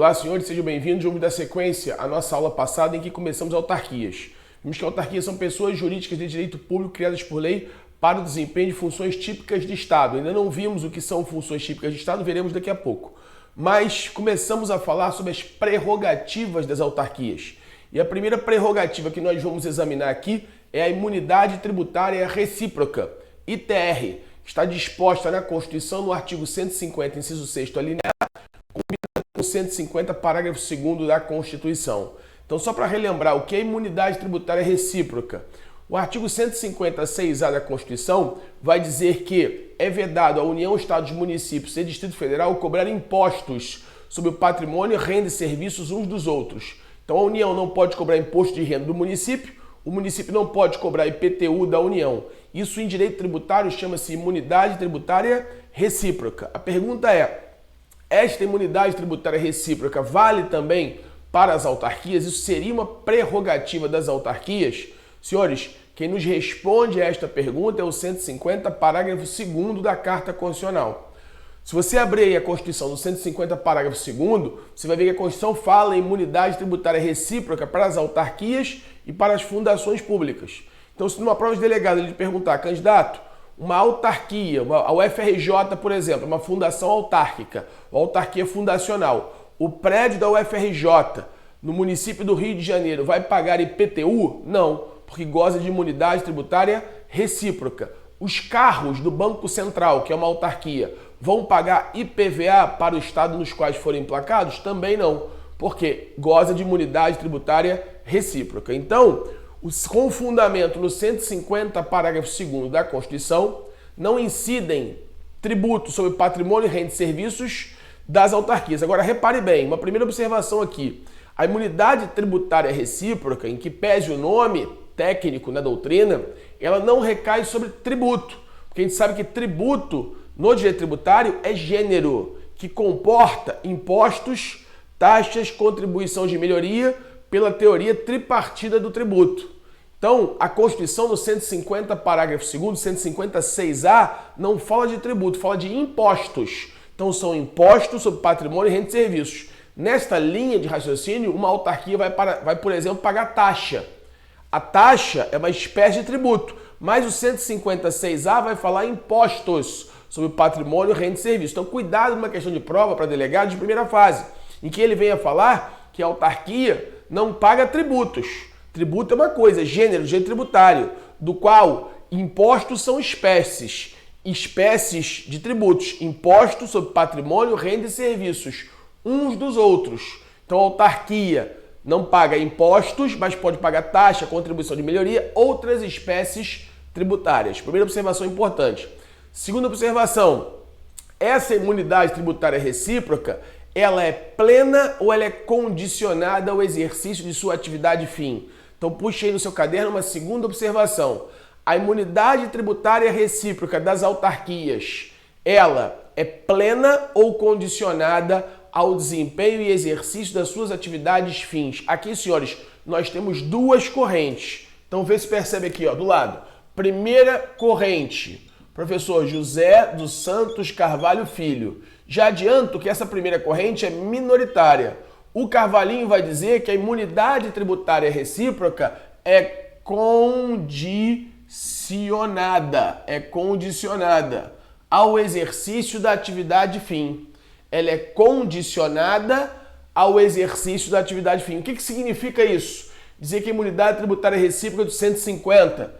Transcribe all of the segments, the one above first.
Olá, senhores, sejam bem-vindos. Vamos dar sequência à nossa aula passada em que começamos autarquias. Vimos que autarquias são pessoas jurídicas de direito público criadas por lei para o desempenho de funções típicas de Estado. Ainda não vimos o que são funções típicas de Estado, veremos daqui a pouco. Mas começamos a falar sobre as prerrogativas das autarquias. E a primeira prerrogativa que nós vamos examinar aqui é a imunidade tributária recíproca, ITR, que está disposta na Constituição no artigo 150, inciso 6º, a linha A, combinada com 150, parágrafo 2º da Constituição. Então, só para relembrar, o que é imunidade tributária recíproca? O artigo 156A da Constituição vai dizer que é vedado à União, Estados, Municípios e Distrito Federal cobrar impostos sobre o patrimônio, renda e serviços uns dos outros. Então, a União não pode cobrar imposto de renda do município, o município não pode cobrar IPTU da União. Isso em direito tributário chama-se imunidade tributária recíproca. A pergunta é, esta imunidade tributária recíproca vale também para as autarquias? Isso seria uma prerrogativa das autarquias? Senhores, quem nos responde a esta pergunta é o 150, parágrafo 2º da Carta Constitucional. Se você abrir aí a Constituição no 150, parágrafo 2º, você vai ver que a Constituição fala em imunidade tributária recíproca para as autarquias e para as fundações públicas. Então, se numa prova de delegado ele te perguntar, candidato, uma autarquia, a UFRJ, por exemplo, uma fundação autárquica, ou autarquia fundacional, o prédio da UFRJ no município do Rio de Janeiro vai pagar IPTU? Não, porque goza de imunidade tributária recíproca. Os carros do Banco Central, que é uma autarquia, vão pagar IPVA para o estado nos quais forem emplacados? Também não, porque goza de imunidade tributária recíproca. Então, com fundamento no 150, parágrafo 2º da Constituição, não incidem tributos sobre patrimônio, renda e serviços das autarquias. Agora, repare bem, uma primeira observação aqui. A imunidade tributária recíproca, em que pese o nome técnico na doutrina, ela não recai sobre tributo, porque a gente sabe que tributo no direito tributário é gênero, que comporta impostos, taxas, contribuição de melhoria pela teoria tripartida do tributo. Então, a Constituição no 150, parágrafo 2º, 156A, não fala de tributo, fala de impostos. Então, são impostos sobre patrimônio, renda e serviços. Nesta linha de raciocínio, uma autarquia vai, por exemplo, pagar taxa. A taxa é uma espécie de tributo, mas o 156A vai falar impostos sobre patrimônio, renda e serviço. Então, cuidado numa questão de prova para delegado de primeira fase, em que ele venha falar que a autarquia não paga tributos. Tributo é uma coisa, gênero, direito tributário, do qual impostos são espécies de tributos, impostos sobre patrimônio, renda e serviços, uns dos outros. Então, a autarquia não paga impostos, mas pode pagar taxa, contribuição de melhoria, outras espécies tributárias. Primeira observação importante. Segunda observação, essa imunidade tributária recíproca, ela é plena ou ela é condicionada ao exercício de sua atividade fim? Então, puxe aí no seu caderno uma segunda observação. A imunidade tributária recíproca das autarquias, ela é plena ou condicionada ao desempenho e exercício das suas atividades fins? Aqui, senhores, nós temos duas correntes. Então, vê se percebe aqui, ó, do lado. Primeira corrente, professor José dos Santos Carvalho Filho. Já adianto que essa primeira corrente é minoritária. O Carvalhinho vai dizer que a imunidade tributária recíproca é condicionada ao exercício da atividade fim. Ela é condicionada ao exercício da atividade fim. O que significa isso? Dizer que a imunidade tributária recíproca do 150,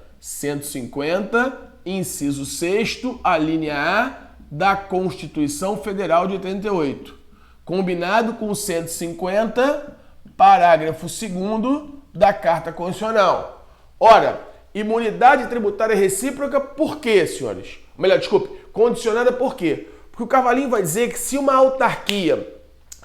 inciso 6º, a linha A da Constituição Federal de 88, combinado com o 150, parágrafo 2º da Carta Constitucional. Ora, imunidade tributária recíproca por quê, senhores? Melhor, desculpe, condicionada por quê? Porque o Carvalhinho vai dizer que se uma autarquia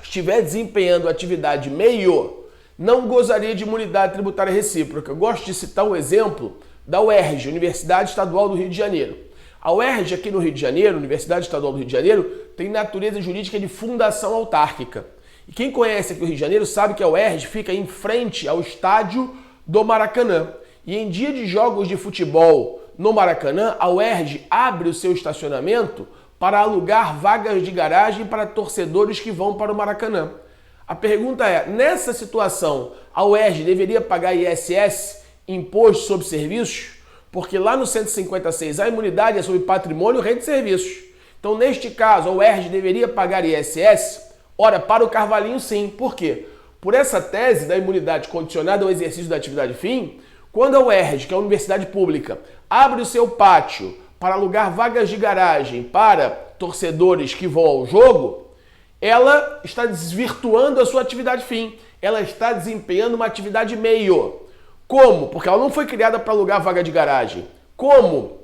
estiver desempenhando atividade meio, não gozaria de imunidade tributária recíproca. Eu gosto de citar um exemplo da UERJ, Universidade Estadual do Rio de Janeiro. A UERJ aqui no Rio de Janeiro, Universidade Estadual do Rio de Janeiro, tem natureza jurídica de fundação autárquica. E quem conhece aqui o Rio de Janeiro sabe que a UERJ fica em frente ao estádio do Maracanã. E em dia de jogos de futebol no Maracanã, a UERJ abre o seu estacionamento para alugar vagas de garagem para torcedores que vão para o Maracanã. A pergunta é, nessa situação, a UERJ deveria pagar ISS, Imposto sobre Serviços? Porque lá no 156 a imunidade é sobre patrimônio, renda e serviços. Então, neste caso, a UERJ deveria pagar ISS? Ora, para o Carvalhinho, sim. Por quê? Por essa tese da imunidade condicionada ao exercício da atividade fim, quando a UERJ, que é a universidade pública, abre o seu pátio para alugar vagas de garagem para torcedores que vão ao jogo, ela está desvirtuando a sua atividade fim. Ela está desempenhando uma atividade meio. Como? Porque ela não foi criada para alugar vaga de garagem. Como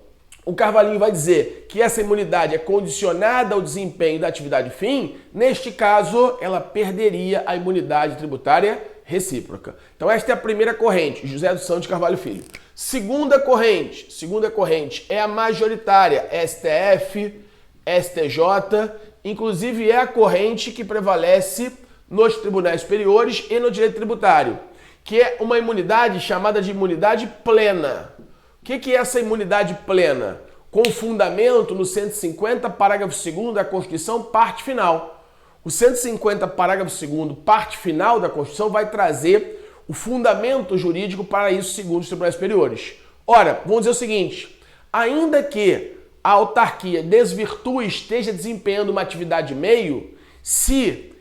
o Carvalhinho vai dizer que essa imunidade é condicionada ao desempenho da atividade fim, neste caso, ela perderia a imunidade tributária recíproca. Então esta é a primeira corrente, José dos Santos Carvalho Filho. Segunda corrente é a majoritária, STF, STJ, inclusive é a corrente que prevalece nos tribunais superiores e no direito tributário, que é uma imunidade chamada de imunidade plena. O que é essa imunidade plena? Com fundamento no 150, parágrafo 2º da Constituição, parte final. O 150, parágrafo 2º, parte final da Constituição, vai trazer o fundamento jurídico para isso, segundo os tribunais superiores. Ora, vamos dizer o seguinte, ainda que a autarquia desvirtue, esteja desempenhando uma atividade meio, se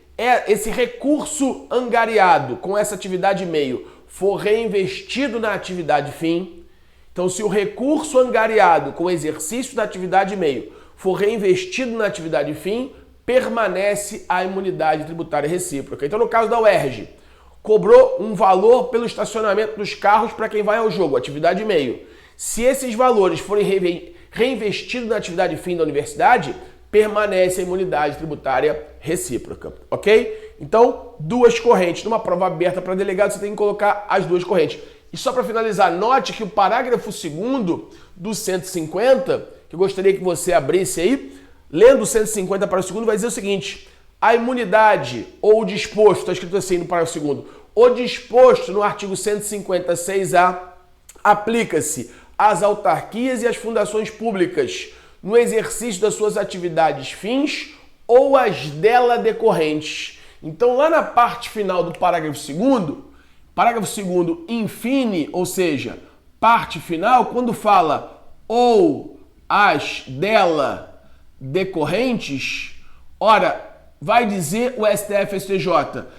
esse recurso angariado com essa atividade meio for reinvestido na atividade fim, então se o recurso angariado com o exercício da atividade meio for reinvestido na atividade fim, permanece a imunidade tributária recíproca. Então no caso da UERJ, cobrou um valor pelo estacionamento dos carros para quem vai ao jogo, atividade meio. Se esses valores forem reinvestidos na atividade fim da universidade, permanece a imunidade tributária recíproca, ok? Então, duas correntes. Numa prova aberta para delegado, você tem que colocar as duas correntes. E só para finalizar, note que o parágrafo 2º do 150, que eu gostaria que você abrisse aí, lendo o 150 para o 2º, vai dizer o seguinte: a imunidade ou o disposto, está escrito assim no parágrafo 2º, o disposto no artigo 156A aplica-se às autarquias e às fundações públicas no exercício das suas atividades fins ou as dela decorrentes. Então, lá na parte final do parágrafo 2º, infine, ou seja, parte final, quando fala ou as dela decorrentes, ora, vai dizer o STF e STJ,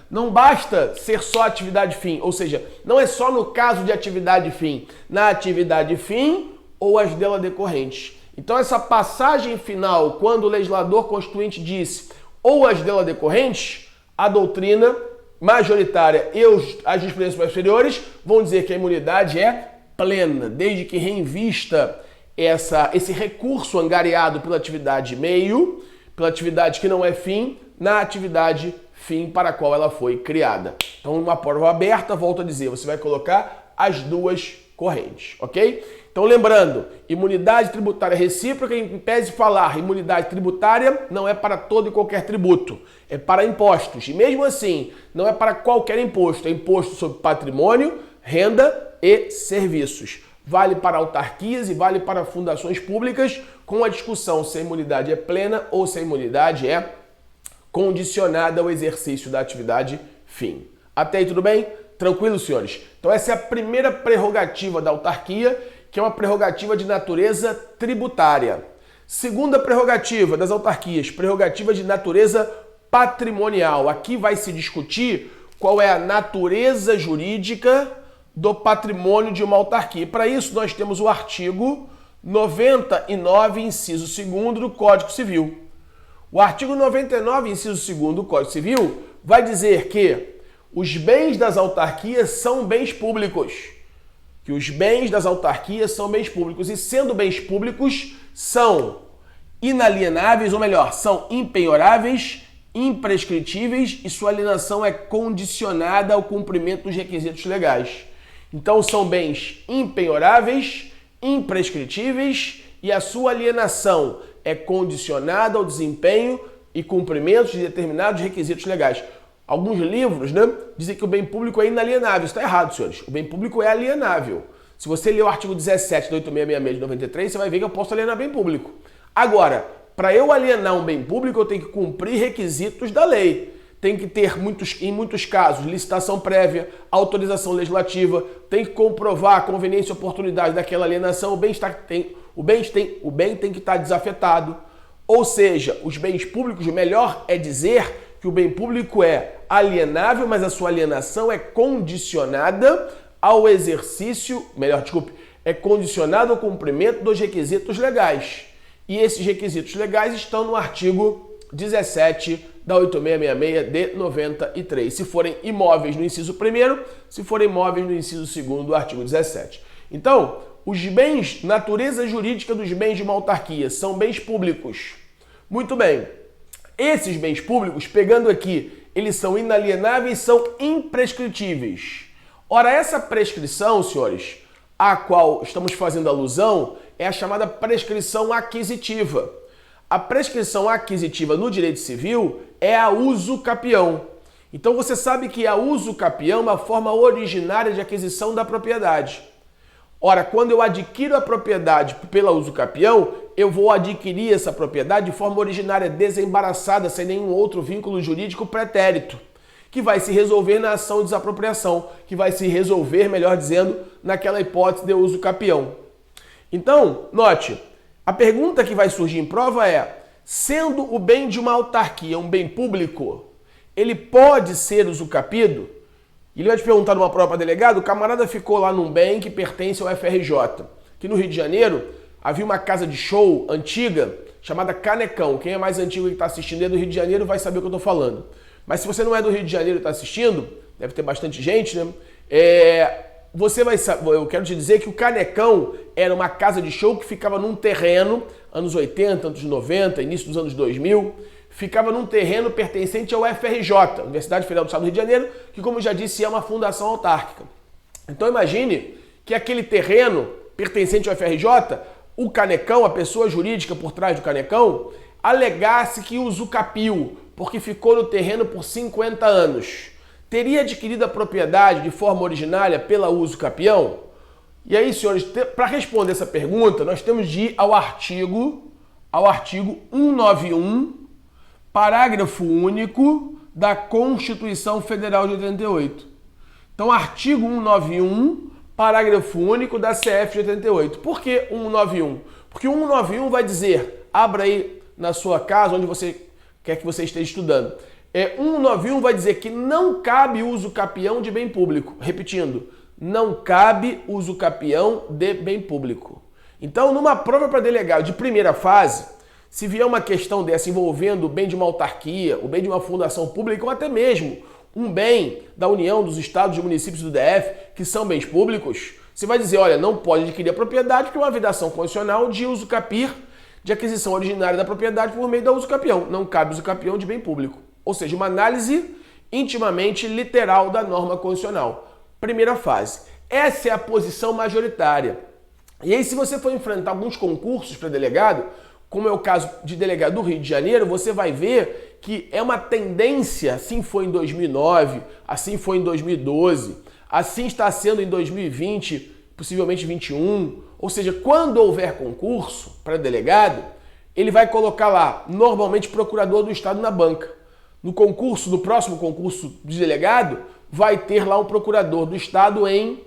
não basta ser só atividade fim, ou seja, não é só no caso de atividade fim, na atividade fim ou as dela decorrentes. Então essa passagem final, quando o legislador constituinte disse ou as dela decorrentes, a doutrina majoritária e as jurisprudências superiores vão dizer que a imunidade é plena, desde que reinvista esse recurso angariado pela atividade meio, pela atividade que não é fim, na atividade fim para a qual ela foi criada. Então, numa prova aberta, volto a dizer, você vai colocar as duas correntes, ok? Então, lembrando, imunidade tributária recíproca, em pese de falar, imunidade tributária não é para todo e qualquer tributo, é para impostos. E mesmo assim, não é para qualquer imposto, é imposto sobre patrimônio, renda e serviços. Vale para autarquias e vale para fundações públicas, com a discussão se a imunidade é plena ou se a imunidade é condicionada ao exercício da atividade fim. Até aí tudo bem? Tranquilo, senhores? Então essa é a primeira prerrogativa da autarquia, que é uma prerrogativa de natureza tributária. Segunda prerrogativa das autarquias, prerrogativa de natureza patrimonial. Aqui vai se discutir qual é a natureza jurídica do patrimônio de uma autarquia. Para isso, nós temos o artigo 99, inciso 2º do Código Civil. O artigo 99, inciso 2º do Código Civil vai dizer que os bens das autarquias são bens públicos. Que os bens das autarquias são bens públicos. E sendo bens públicos, são inalienáveis, ou melhor, são impenhoráveis, imprescritíveis e sua alienação é condicionada ao cumprimento dos requisitos legais. Então são bens impenhoráveis, imprescritíveis e a sua alienação é condicionada ao desempenho e cumprimento de determinados requisitos legais. Alguns livros, dizem que o bem público é inalienável. Isso está errado, senhores. O bem público é alienável. Se você ler o artigo 17 da 8666 de 93, você vai ver que eu posso alienar bem público. Agora, para eu alienar um bem público, eu tenho que cumprir requisitos da lei. tem que ter, em muitos casos, licitação prévia, autorização legislativa, tem que comprovar a conveniência e oportunidade daquela alienação, o bem tem que estar desafetado. Ou seja, os bens públicos, melhor é dizer que o bem público é alienável, mas a sua alienação é condicionada ao exercício, é condicionada ao cumprimento dos requisitos legais. E esses requisitos legais estão no artigo 17 da 8666 de 93. Se forem imóveis no inciso 1º, se forem imóveis no inciso 2º do artigo 17. Então, os bens, natureza jurídica dos bens de uma autarquia, são bens públicos. Muito bem. Esses bens públicos, pegando aqui, eles são inalienáveis, são imprescritíveis. Ora, essa prescrição, senhores, a qual estamos fazendo alusão, é a chamada prescrição aquisitiva. A prescrição aquisitiva no direito civil é a uso capião. Então você sabe que a uso capião é uma forma originária de aquisição da propriedade. Ora, quando eu adquiro a propriedade pela uso capião, eu vou adquirir essa propriedade de forma originária, desembaraçada, sem nenhum outro vínculo jurídico pretérito, que vai se resolver na ação de desapropriação, que vai se resolver, melhor dizendo, naquela hipótese de uso capião. Então, note, a pergunta que vai surgir em prova é: sendo o bem de uma autarquia um bem público, ele pode ser usucapido? Ele vai te perguntar numa prova para delegado, o camarada ficou lá num bem que pertence ao FRJ, que no Rio de Janeiro havia uma casa de show antiga chamada Canecão. Quem é mais antigo que está assistindo é do Rio de Janeiro vai saber o que eu estou falando. Mas se você não é do Rio de Janeiro e está assistindo, deve ter bastante gente, né? Você vai saber, eu quero te dizer que o Canecão era uma casa de show que ficava num terreno, anos 80, anos 90, início dos anos 2000, ficava num terreno pertencente ao FRJ, Universidade Federal do Estado do Rio de Janeiro, que, como eu já disse, é uma fundação autárquica. Então imagine que aquele terreno pertencente ao FRJ, o Canecão, a pessoa jurídica por trás do Canecão, alegasse que usucapiu, porque ficou no terreno por 50 anos. Teria adquirido a propriedade de forma originária pela uso capião? E aí, senhores, para responder essa pergunta, nós temos de ir ao artigo 191, parágrafo único da Constituição Federal de 88. Então, artigo 191, parágrafo único da CF de 88. Por que 191? Porque o 191 vai dizer, abra aí na sua casa, onde você quer que você esteja estudando. 191 vai dizer que não cabe uso capião de bem público. Repetindo, não cabe uso capião de bem público. Então, numa prova para delegado de primeira fase, se vier uma questão dessa envolvendo o bem de uma autarquia, o bem de uma fundação pública ou até mesmo um bem da União, dos estados e municípios do DF, que são bens públicos, você vai dizer, olha, não pode adquirir a propriedade porque é uma vedação constitucional de uso capir, de aquisição originária da propriedade por meio da uso capião. Não cabe uso capião de bem público. Ou seja, uma análise intimamente literal da norma constitucional. Primeira fase. Essa é a posição majoritária. E aí, se você for enfrentar alguns concursos para delegado, como é o caso de delegado do Rio de Janeiro, você vai ver que é uma tendência, assim foi em 2009, assim foi em 2012, assim está sendo em 2020, possivelmente 2021. Ou seja, quando houver concurso para delegado, ele vai colocar lá, normalmente, procurador do Estado na banca. No próximo concurso de delegado, vai ter lá um procurador do Estado em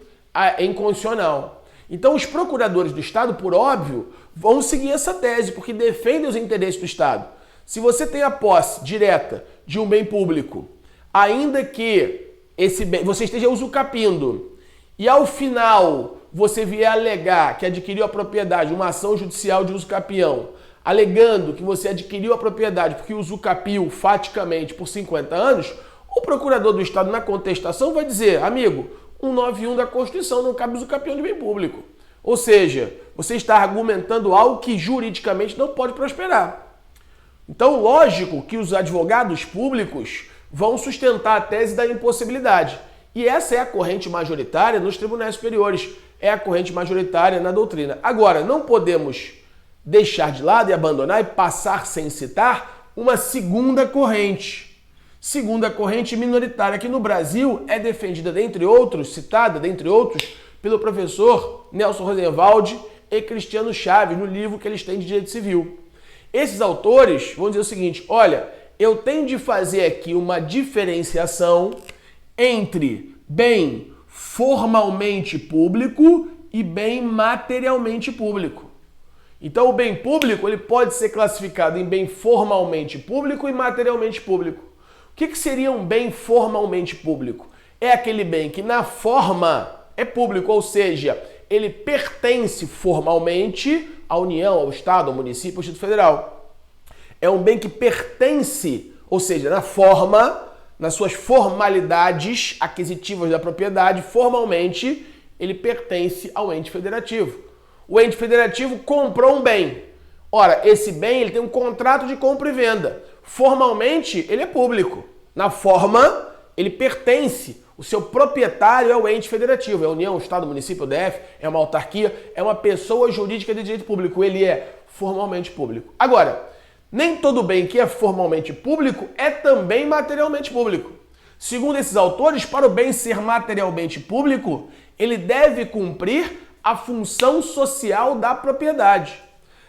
constitucional. Então, os procuradores do Estado, por óbvio, vão seguir essa tese, porque defendem os interesses do Estado. Se você tem a posse direta de um bem público, ainda que esse bem, você esteja usucapindo, e ao final você vier alegar que adquiriu a propriedade, uma ação judicial de usucapião, alegando que você adquiriu a propriedade porque usucapiu faticamente por 50 anos, o procurador do Estado na contestação vai dizer, amigo, 191 da Constituição não cabe usucapião de bem público. Ou seja, você está argumentando algo que juridicamente não pode prosperar. Então, lógico que os advogados públicos vão sustentar a tese da impossibilidade. E essa é a corrente majoritária nos tribunais superiores, é a corrente majoritária na doutrina. Agora, não podemos deixar de lado e abandonar e passar sem citar uma segunda corrente. Segunda corrente minoritária, que no Brasil é defendida, dentre outros, citada, dentre outros, pelo professor Nelson Rosenwald e Cristiano Chaves, no livro que eles têm de Direito Civil. Esses autores vão dizer o seguinte, olha, eu tenho de fazer aqui uma diferenciação entre bem formalmente público e bem materialmente público. Então o bem público ele pode ser classificado em bem formalmente público e materialmente público. O que seria um bem formalmente público? É aquele bem que na forma é público, ou seja, ele pertence formalmente à União, ao Estado, ao município, ao Distrito Federal. É um bem que pertence, ou seja, na forma, nas suas formalidades aquisitivas da propriedade, formalmente, ele pertence ao ente federativo. O ente federativo comprou um bem. Ora, esse bem ele tem um contrato de compra e venda. Formalmente, ele é público. Na forma, ele pertence. O seu proprietário é o ente federativo. É a União, o Estado, o município, o DF, é uma autarquia, é uma pessoa jurídica de direito público. Ele é formalmente público. Agora, nem todo bem que é formalmente público é também materialmente público. Segundo esses autores, para o bem ser materialmente público, ele deve cumprir a função social da propriedade.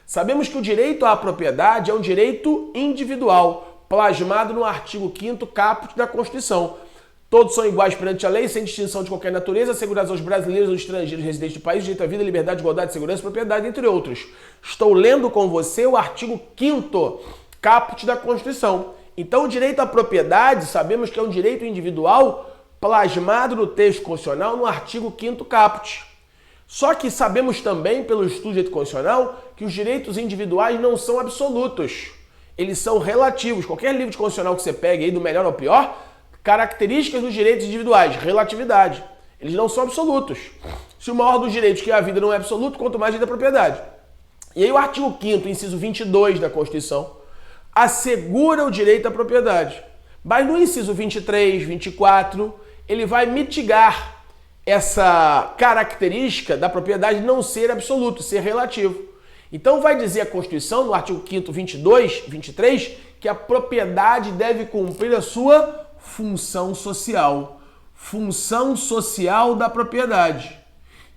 Sabemos que o direito à propriedade é um direito individual, plasmado no artigo 5º caput da Constituição. Todos são iguais perante a lei, sem distinção de qualquer natureza, assegurados aos brasileiros e aos estrangeiros residentes do país, direito à vida, liberdade, igualdade, segurança, propriedade, entre outros. Estou lendo com você o artigo 5º caput da Constituição. Então, o direito à propriedade, sabemos que é um direito individual plasmado no texto constitucional no artigo 5º caput. Só que sabemos também, pelo estudo de direito constitucional, que os direitos individuais não são absolutos. Eles são relativos. Qualquer livro de constitucional que você pegue aí, do melhor ao pior, características dos direitos individuais, relatividade. Eles não são absolutos. Se o maior dos direitos, que é a vida, não é absoluto, quanto mais a direito da propriedade. E aí o artigo 5º, inciso 22 da Constituição, assegura o direito à propriedade. Mas no inciso 23, 24, ele vai mitigar essa característica da propriedade não ser absoluto, ser relativo. Então vai dizer a Constituição, no artigo 5º, 22, 23, que a propriedade deve cumprir a sua função social. Função social da propriedade.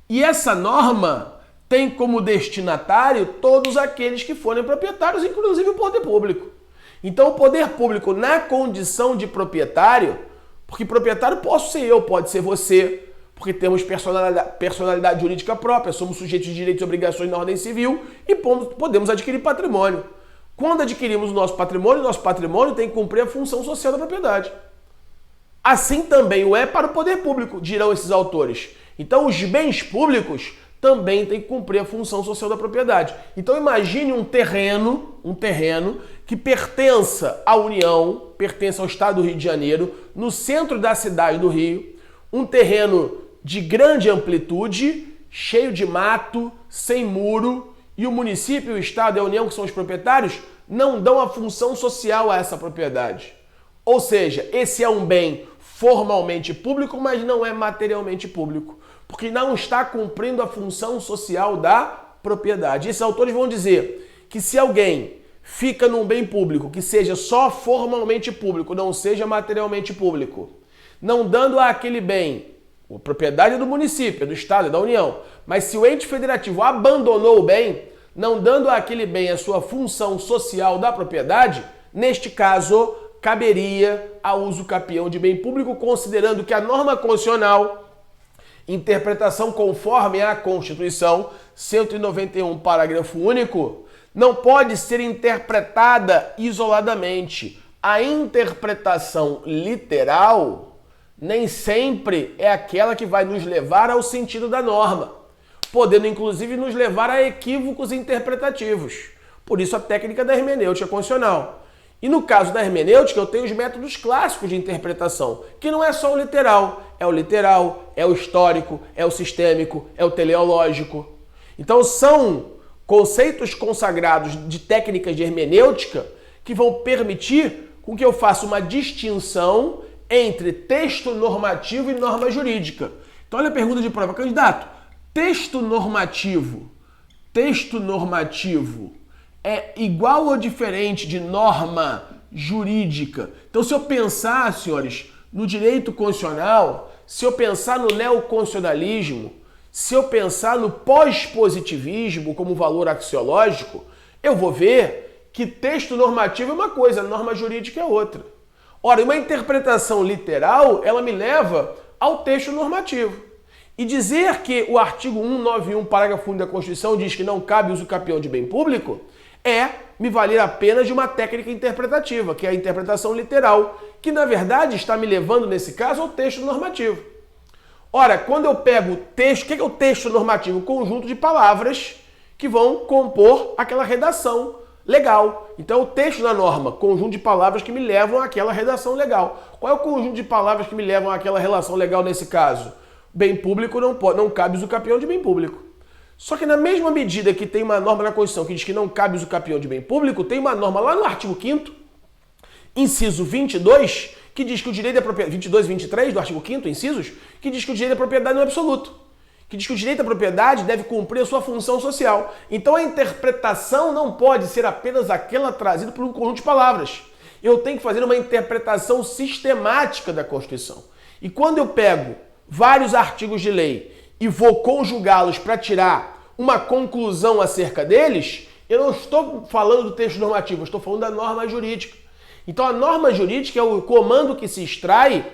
E essa norma tem como destinatário todos aqueles que forem proprietários, inclusive o poder público. Então o poder público, na condição de proprietário, porque proprietário posso ser eu, pode ser você, porque temos personalidade jurídica própria, somos sujeitos de direitos e obrigações na ordem civil e podemos adquirir patrimônio. Quando adquirimos o nosso patrimônio tem que cumprir a função social da propriedade. Assim também o é para o poder público, dirão esses autores. Então os bens públicos também têm que cumprir a função social da propriedade. Então imagine um terreno que pertença à União, pertence ao Estado do Rio de Janeiro, no centro da cidade do Rio, um terreno de grande amplitude, cheio de mato, sem muro, e o município, o Estado e a União, que são os proprietários, não dão a função social a essa propriedade. Ou seja, esse é um bem formalmente público, mas não é materialmente público, porque não está cumprindo a função social da propriedade. Esses autores vão dizer que se alguém fica num bem público que seja só formalmente público, não seja materialmente público, não dando àquele bem a propriedade do município, do Estado e da União, mas se o ente federativo abandonou o bem, não dando àquele bem a sua função social da propriedade, neste caso, caberia a uso capião de bem público, considerando que a norma constitucional, interpretação conforme a Constituição, 191, parágrafo único, não pode ser interpretada isoladamente. A interpretação literal nem sempre é aquela que vai nos levar ao sentido da norma, podendo inclusive nos levar a equívocos interpretativos. Por isso a técnica da hermenêutica constitucional. E no caso da hermenêutica eu tenho os métodos clássicos de interpretação, que não é só o literal, é o histórico, é o sistêmico, é o teleológico. Então são conceitos consagrados de técnicas de hermenêutica que vão permitir com que eu faça uma distinção entre texto normativo e norma jurídica. Então olha a pergunta de prova. Candidato, texto normativo é igual ou diferente de norma jurídica? Então se eu pensar, senhores, no direito constitucional, se eu pensar no neoconstitucionalismo, se eu pensar no pós-positivismo como valor axiológico, eu vou ver que texto normativo é uma coisa, norma jurídica é outra. Ora, uma interpretação literal, ela me leva ao texto normativo. E dizer que o artigo 191, parágrafo 1 da Constituição, diz que não cabe uso capião de bem público, é me valer apenas de uma técnica interpretativa, que é a interpretação literal, que na verdade está me levando, nesse caso, ao texto normativo. Ora, quando eu pego o texto, o que é o texto normativo? Um conjunto de palavras que vão compor aquela redação legal. Então, o texto da norma, conjunto de palavras que me levam àquela redação legal. Qual é o conjunto de palavras que me levam àquela relação legal nesse caso? Bem público não cabe uso capião de bem público. Só que na mesma medida que tem uma norma na Constituição que diz que não cabe uso capião de bem público, tem uma norma lá no artigo 5º, inciso 22, que diz que o direito da propriedade, 22 e 23 do artigo 5º, incisos, que diz que o direito da propriedade não é absoluto. Que diz que o direito da propriedade deve cumprir a sua função social. Então a interpretação não pode ser apenas aquela trazida por um conjunto de palavras. Eu tenho que fazer uma interpretação sistemática da Constituição. E quando eu pego vários artigos de lei e vou conjugá-los para tirar uma conclusão acerca deles, eu não estou falando do texto normativo, eu estou falando da norma jurídica. Então a norma jurídica é o comando que se extrai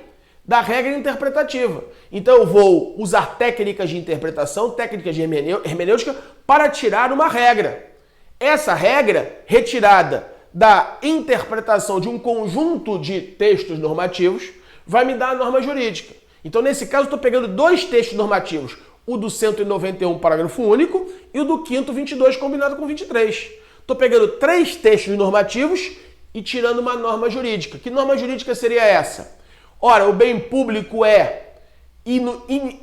da regra interpretativa. Então eu vou usar técnicas de interpretação, técnicas de hermenêutica, para tirar uma regra. Essa regra, retirada da interpretação de um conjunto de textos normativos, vai me dar a norma jurídica. Então, nesse caso, eu estou pegando dois textos normativos, o do 191, parágrafo único, e o do 5º, 22, combinado com 23. Estou pegando três textos normativos e tirando uma norma jurídica. Que norma jurídica seria essa? Ora, o bem público é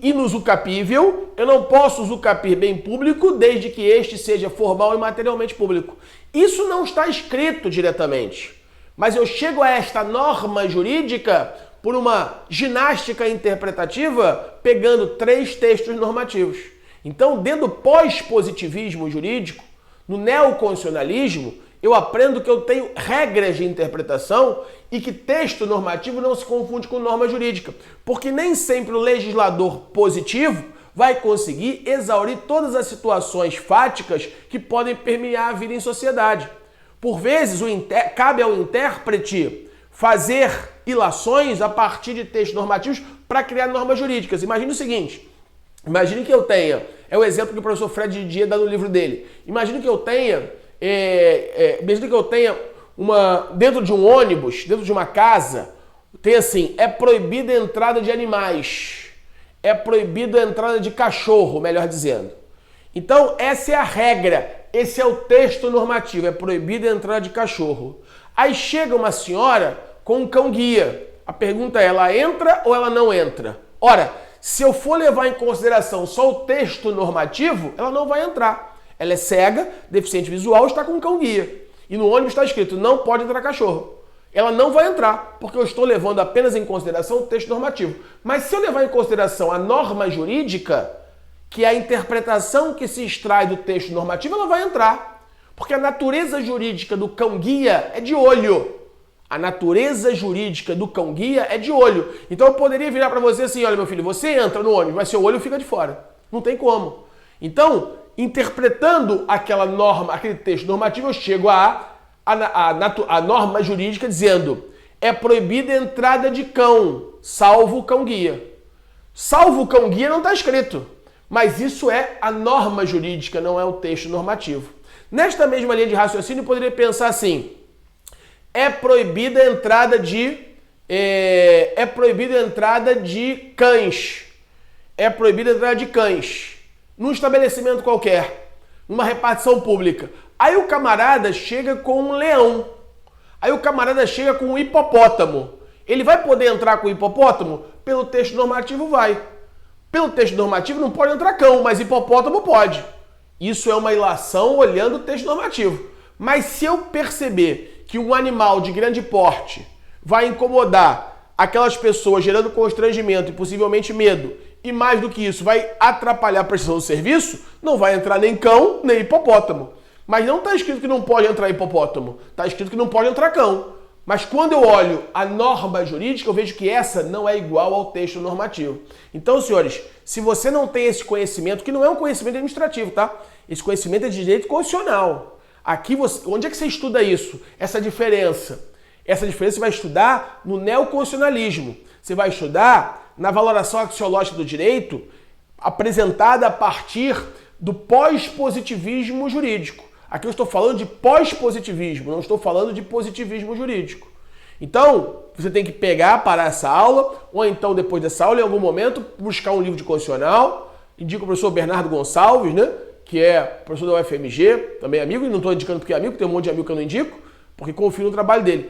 inusucapível, eu não posso usucapir bem público desde que este seja formal e materialmente público. Isso não está escrito diretamente, mas eu chego a esta norma jurídica por uma ginástica interpretativa, pegando três textos normativos. Então, dentro do pós-positivismo jurídico, no neoconstitucionalismo, eu aprendo que eu tenho regras de interpretação e que texto normativo não se confunde com norma jurídica, porque nem sempre o legislador positivo vai conseguir exaurir todas as situações fáticas que podem permear a vida em sociedade. Por vezes, cabe ao intérprete fazer ilações a partir de textos normativos para criar normas jurídicas. Imagine o seguinte, imagine que eu tenha, é o exemplo que o professor Fred Didier dá no livro dele, imagine que eu tenha dentro de um ônibus, dentro de uma casa, tem assim, é proibida a entrada de animais, é proibida a entrada de cachorro, melhor dizendo. Então, essa é a regra, esse é o texto normativo, é proibida a entrada de cachorro. Aí chega uma senhora com um cão-guia. A pergunta é, ela entra ou ela não entra? Ora, se eu for levar em consideração só o texto normativo, ela não vai entrar. Ela é cega, deficiente visual, está com um cão-guia. E no ônibus está escrito, não pode entrar cachorro. Ela não vai entrar, porque eu estou levando apenas em consideração o texto normativo. Mas se eu levar em consideração a norma jurídica, que é a interpretação que se extrai do texto normativo, ela vai entrar. Porque a natureza jurídica do cão-guia é de olho. A natureza jurídica do cão-guia é de olho. Então eu poderia virar para você assim, olha meu filho, você entra no ônibus, mas seu olho fica de fora. Não tem como. Então, interpretando aquela norma, aquele texto normativo, eu chego a norma jurídica dizendo é proibida a entrada de cão, salvo o cão-guia. Salvo o cão-guia não está escrito. Mas isso é a norma jurídica, não é o texto normativo. Nesta mesma linha de raciocínio, eu poderia pensar assim, é proibida a entrada de cães. É proibida a entrada de cães num estabelecimento qualquer, numa repartição pública. Aí o camarada chega com um leão. Aí o camarada chega com um hipopótamo. Ele vai poder entrar com o hipopótamo? Pelo texto normativo vai. Pelo texto normativo não pode entrar cão, mas hipopótamo pode. Isso é uma ilação olhando o texto normativo. Mas se eu perceber que um animal de grande porte vai incomodar aquelas pessoas, gerando constrangimento e possivelmente medo, e mais do que isso, vai atrapalhar a prestação do serviço, não vai entrar nem cão, nem hipopótamo. Mas não está escrito que não pode entrar hipopótamo, está escrito que não pode entrar cão. Mas quando eu olho a norma jurídica, eu vejo que essa não é igual ao texto normativo. Então, senhores, se você não tem esse conhecimento, que não é um conhecimento administrativo, tá? Esse conhecimento é de direito constitucional. Aqui onde é que você estuda isso? Essa diferença. Essa diferença você vai estudar no neoconstitucionalismo. Você vai estudar na valoração axiológica do direito apresentada a partir do pós-positivismo jurídico. Aqui eu estou falando de pós-positivismo, não estou falando de positivismo jurídico. Então, você tem que parar essa aula, ou então, depois dessa aula, em algum momento, buscar um livro de constitucional. Indico o professor Bernardo Gonçalves, né? Que é professor da UFMG, também amigo, e não estou indicando porque é amigo, tem um monte de amigo que eu não indico, porque confio no trabalho dele.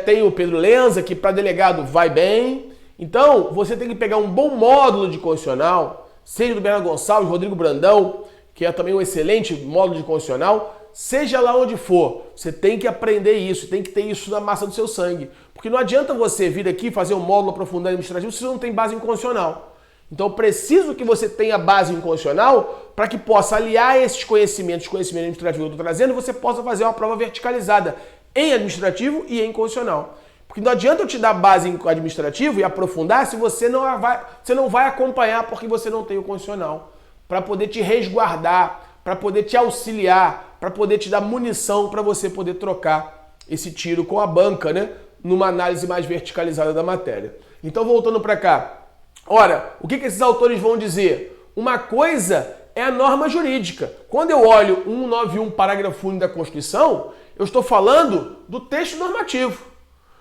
Tem o Pedro Lenza, que para delegado vai bem. Então, você tem que pegar um bom módulo de constitucional, seja do Bernardo Gonçalves, Rodrigo Brandão, que é também um excelente módulo de constitucional, seja lá onde for, você tem que aprender isso, tem que ter isso na massa do seu sangue. Porque não adianta você vir aqui fazer um módulo aprofundado administrativo se você não tem base em constitucional. Então, eu preciso que você tenha base em constitucional para que possa aliar esses conhecimentos, administrativos que eu estou trazendo, e você possa fazer uma prova verticalizada em administrativo e em constitucional. Porque não adianta eu te dar base em administrativo e aprofundar se você não vai acompanhar porque você não tem o constitucional. Para poder te resguardar, para poder te auxiliar, para poder te dar munição para você poder trocar esse tiro com a banca, né? Numa análise mais verticalizada da matéria. Então, voltando para cá. Ora, o que esses autores vão dizer? Uma coisa é a norma jurídica. Quando eu olho 191, parágrafo único da Constituição, eu estou falando do texto normativo.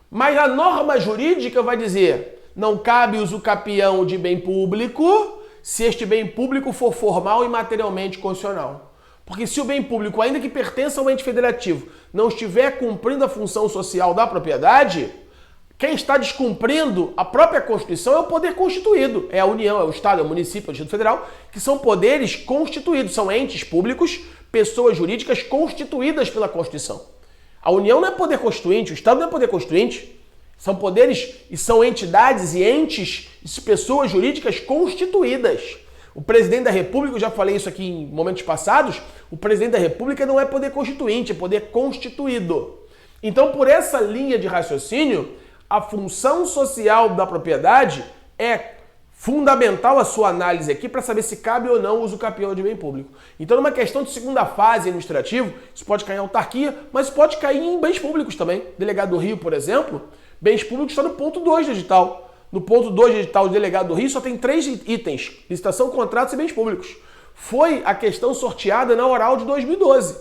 Mas a norma jurídica vai dizer: não cabe usucapião de bem público se este bem público for formal e materialmente constitucional. Porque se o bem público, ainda que pertença ao ente federativo, não estiver cumprindo a função social da propriedade, quem está descumprindo a própria Constituição é o poder constituído. É a União, é o Estado, é o município, é o Distrito Federal, que são poderes constituídos, são entes públicos, pessoas jurídicas constituídas pela Constituição. A União não é poder constituinte, o Estado não é poder constituinte. São poderes e são entidades e entes, pessoas jurídicas constituídas. O presidente da República, eu já falei isso aqui em momentos passados, o presidente da República não é poder constituinte, é poder constituído. Então, por essa linha de raciocínio, a função social da propriedade é fundamental a sua análise aqui para saber se cabe ou não o usucapião de bem público. Então, numa questão de segunda fase administrativo, isso pode cair em autarquia, mas pode cair em bens públicos também. Delegado do Rio, por exemplo, bens públicos está no ponto 2 do edital. No ponto 2 do edital do delegado do Rio só tem 3 itens: licitação, contratos e bens públicos. Foi a questão sorteada na oral de 2012.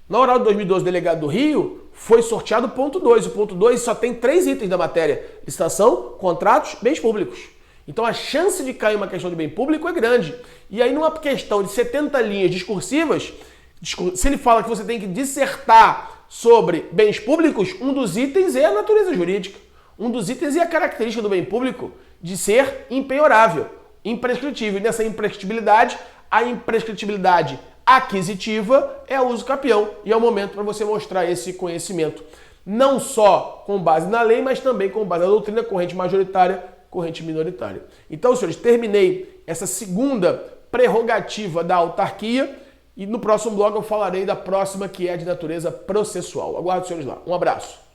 Na oral de 2012, delegado do Rio, foi sorteado o ponto 2. O ponto 2 só tem 3 itens da matéria: licitação, contratos, bens públicos. Então a chance de cair uma questão de bem público é grande. E aí numa questão de 70 linhas discursivas, se ele fala que você tem que dissertar sobre bens públicos, um dos itens é a natureza jurídica. Um dos itens é a característica do bem público de ser impenhorável, imprescritível. E nessa imprescritibilidade, a imprescritibilidade aquisitiva é o usucapião. E é o momento para você mostrar esse conhecimento. Não só com base na lei, mas também com base na doutrina, corrente majoritária, corrente minoritária. Então, senhores, terminei essa segunda prerrogativa da autarquia e no próximo bloco eu falarei da próxima, que é de natureza processual. Aguardo os senhores lá. Um abraço.